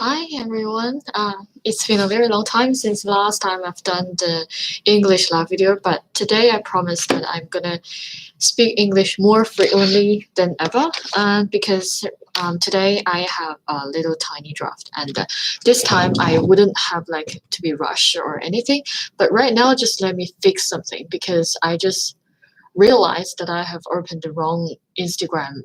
Hi everyone. It's been a very long time since the last time I've done the English live video, but today I promise that I'm gonna speak English more frequently than ever. Because today I have a little tiny draft, and this time I wouldn't have like to be rushed or anything. But right now, just let me fix something because I just realized that I have opened the wrong Instagram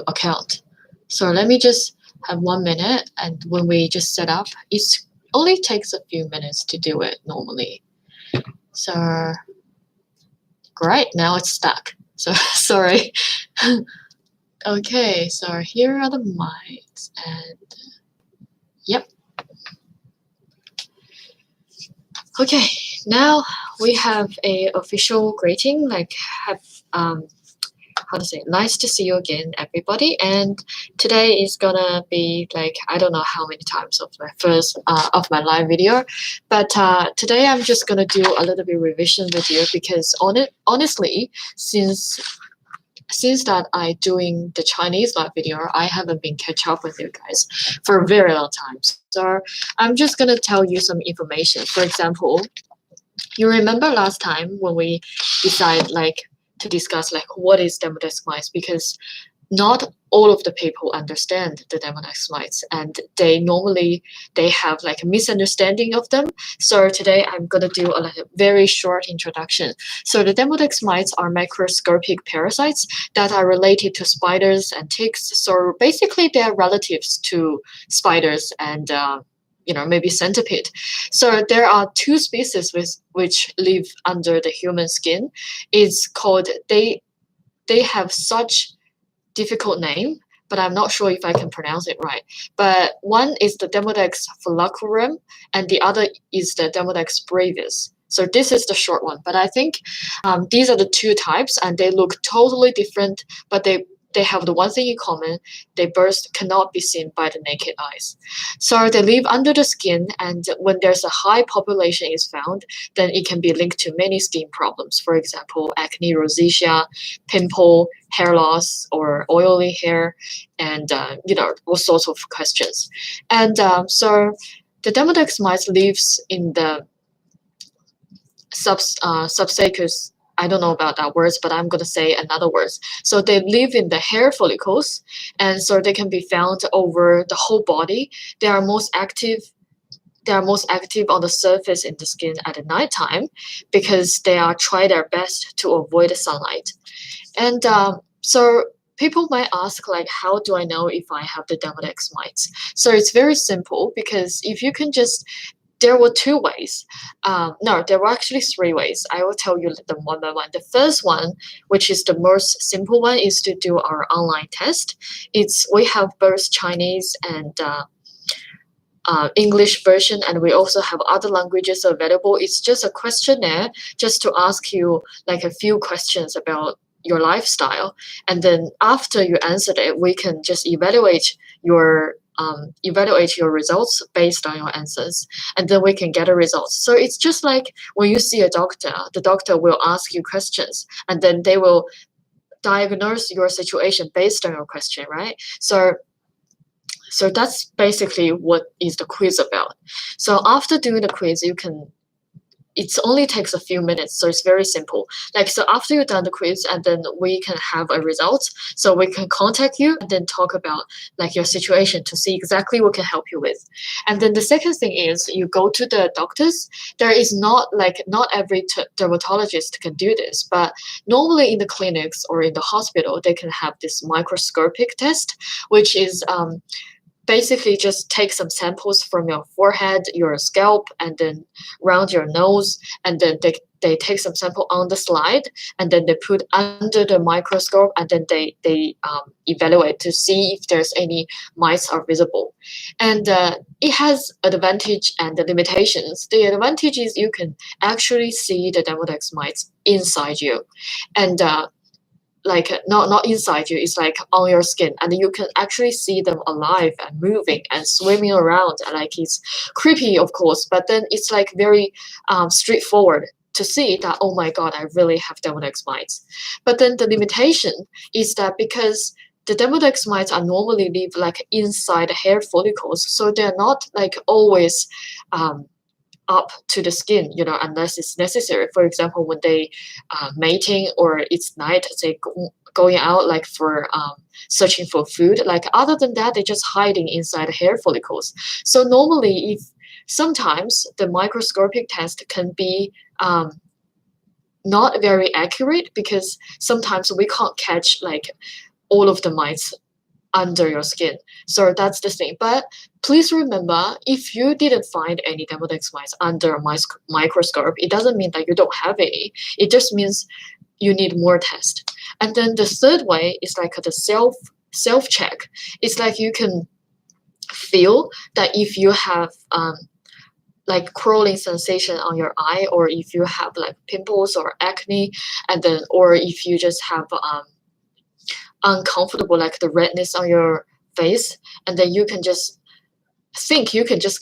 account. So let me just have 1 minute, and when we just set up, it only takes a few minutes to do it normally. So great, now it's stuck. So sorry. Okay, so here are the mites, and yep. Okay, now we have a official greeting, like how to say, nice to see you again, everybody. And today is gonna be like, I don't know how many times of my first of my live video, but today I'm just gonna do a little bit revision video because honestly, since that I doing the Chinese live video, I haven't been catch up with you guys for a very long time. So I'm just gonna tell you some information. For example, you remember last time when we decided like to discuss like what is Demodex mites, because not all of the people understand the Demodex mites, and they have like a misunderstanding of them. So today I'm gonna do a very short introduction. So the Demodex mites are microscopic parasites that are related to spiders and ticks. So basically they're relatives to spiders and maybe centipede. So there are two species which live under the human skin. It's called, they have such difficult name, but I'm not sure if I can pronounce it right. But one is the Demodex flaccurum, and the other is the Demodex brevis. So this is the short one, but I think these are the two types, and they look totally different, but they have the one thing in common: they both cannot be seen by the naked eyes. So they live under the skin, and when there's a high population is found, then it can be linked to many skin problems. For example, acne, rosacea, pimple, hair loss, or oily hair, and all sorts of questions. And so the Demodex mites lives in the subsacus. I don't know about that words, but I'm going to say another words. So they live in the hair follicles, and so they can be found over the whole body. They are most active on the surface in the skin at the nighttime because they are try their best to avoid the sunlight. And so people might ask, like, how do I know if I have the Demodex mites? So it's very simple, because if you can just, there were two ways. No, there were actually three ways. I will tell you them one by one. The first one, which is the most simple one, is to do our online test. We have both Chinese and English version, and we also have other languages available. It's just a questionnaire just to ask you like a few questions about your lifestyle, and then after you answered it, we can just evaluate your results based on your answers, and then we can get a result. So it's just like when you see a doctor, the doctor will ask you questions, and then they will diagnose your situation based on your question, right? So that's basically what is the quiz about. So after doing the quiz, it only takes a few minutes, so it's very simple. Like, so after you've done the quiz, and then we can have a result, so we can contact you and then talk about like your situation to see exactly what can help you with. And then the second thing is you go to the doctors. There is not every dermatologist can do this, but normally in the clinics or in the hospital, they can have this microscopic test, which is basically just take some samples from your forehead, your scalp, and then around your nose, and then they take some sample on the slide, and then they put under the microscope, and then they evaluate to see if there's any mites are visible. And it has advantage and the limitations. The advantage is you can actually see the Demodex mites inside you, and like not inside you, it's like on your skin, and you can actually see them alive and moving and swimming around. And like, it's creepy, of course, but then it's like very straightforward to see that, oh my god, I really have Demodex mites. But then the limitation is that because the Demodex mites are normally live like inside the hair follicles, so they're not like always up to the skin, unless it's necessary. For example, when they mating or it's night, they going out like for searching for food. Like other than that, they're just hiding inside the hair follicles. So normally, if sometimes the microscopic test can be not very accurate because sometimes we can't catch like all of the mites under your skin. So that's the thing. But please remember, if you didn't find any Demodex mites under a microscope, it doesn't mean that you don't have any. It just means you need more tests. And then the third way is like the self check. It's like you can feel that if you have like crawling sensation on your eye, or if you have like pimples or acne, and then or if you just have uncomfortable like the redness on your face, and then you can just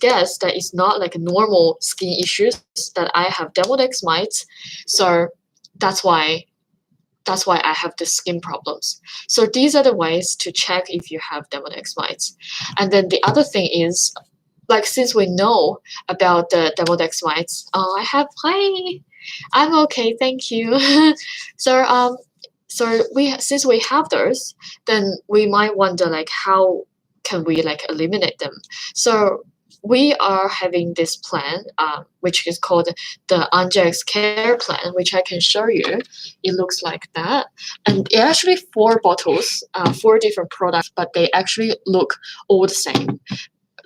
guess that it's not like normal skin issues, that I have Demodex mites. So that's why I have the skin problems. So these are the ways to check if you have Demodex mites. And then the other thing is, like, since we know about the Demodex mites, hi, I'm okay, thank you. So since we have those, then we might wonder like how can we like eliminate them. So we are having this plan, which is called the Angex Care Plan, which I can show you. It looks like that, and it actually 4 bottles, 4 different products, but they actually look all the same,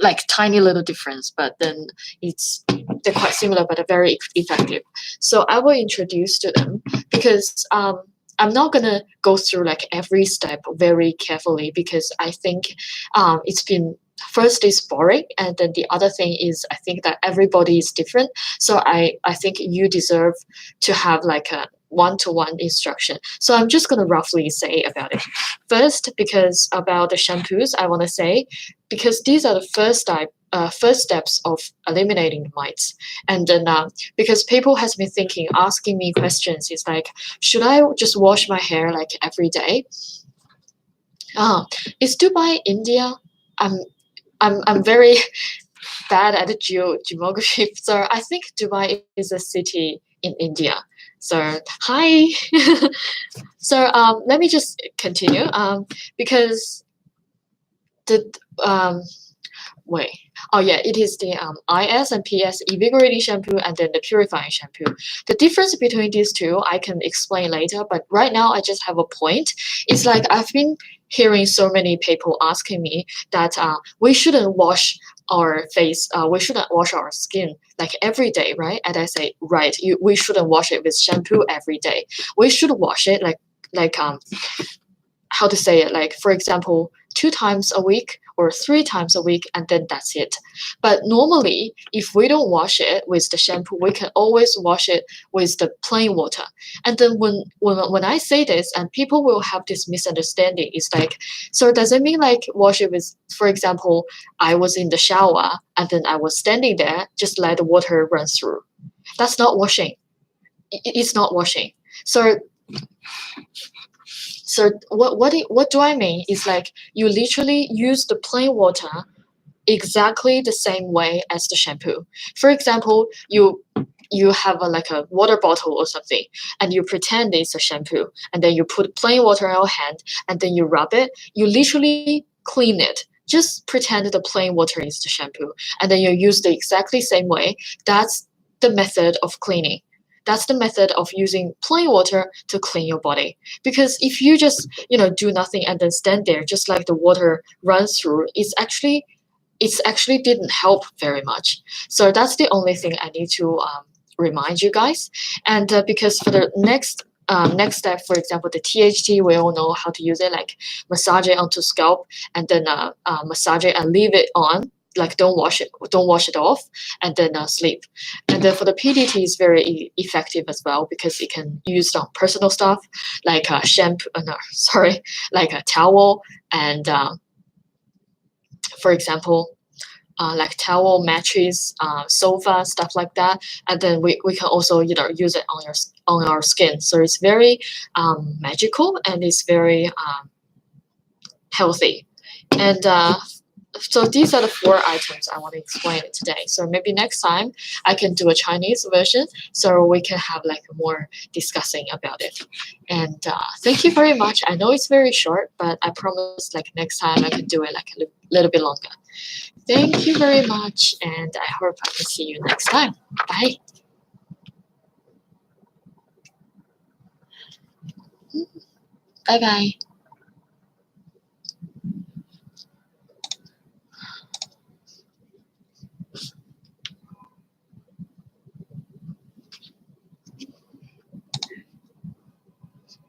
like tiny little difference, but then they're quite similar, but are very effective. So I will introduce to them because I'm not gonna go through like every step very carefully, because I think it's been, first is boring, and then the other thing is I think that everybody is different. So I think you deserve to have like a one-to-one instruction. So I'm just going to roughly say about it. First, because about the shampoos, I want to say, because these are the first steps of eliminating the mites. And then because people has been asking me questions, it's like, should I just wash my hair like every day? Is Dubai India? I'm very bad at the geography, so I think Dubai is a city in India. So hi. So let me just continue because the wait. Oh yeah, it is the IS and PS invigorating shampoo and then the purifying shampoo. The difference between these two I can explain later, but right now I just have a point. It's like I've been hearing so many people asking me that we shouldn't wash our face, we shouldn't wash our skin like every day, right? And I say, right, we shouldn't wash it with shampoo every day. We should wash it like how to say it, like for example 2 times a week or 3 times a week, and then that's it. But normally if we don't wash it with the shampoo, we can always wash it with the plain water. And then when I say this, and people will have this misunderstanding, it's like, so does it mean like wash it with, for example, I was in the shower and then I was standing there, just let the water run through? That's not washing. It's not washing. So what do I mean is like you literally use the plain water exactly the same way as the shampoo. For example, you have like a water bottle or something, and you pretend it's a shampoo, and then you put plain water on your hand, and then you rub it. You literally clean it. Just pretend the plain water is the shampoo, and then you use the exactly same way. That's the method of cleaning. That's the method of using plain water to clean your body. Because if you just do nothing and then stand there just like the water runs through, it's actually didn't help very much. So that's the only thing I need to remind you guys. And because for the next step, for example, the THT, we all know how to use it, like massage it onto scalp and then massage it and leave it on. Like don't wash it off, and then sleep. And then for the PDT is very effective as well, because it can use on personal stuff like shampoo. Like a towel and for example, like towel, mattress, sofa, stuff like that. And then we can also use it on our skin. So it's very magical, and it's very healthy. And so these are the 4 items I want to explain it today. So maybe next time I can do a Chinese version so we can have like more discussing about it. And thank you very much. I know it's very short, but I promise like next time I can do it like a little bit longer. Thank you very much, and I hope I can see you next time. Bye. Bye bye.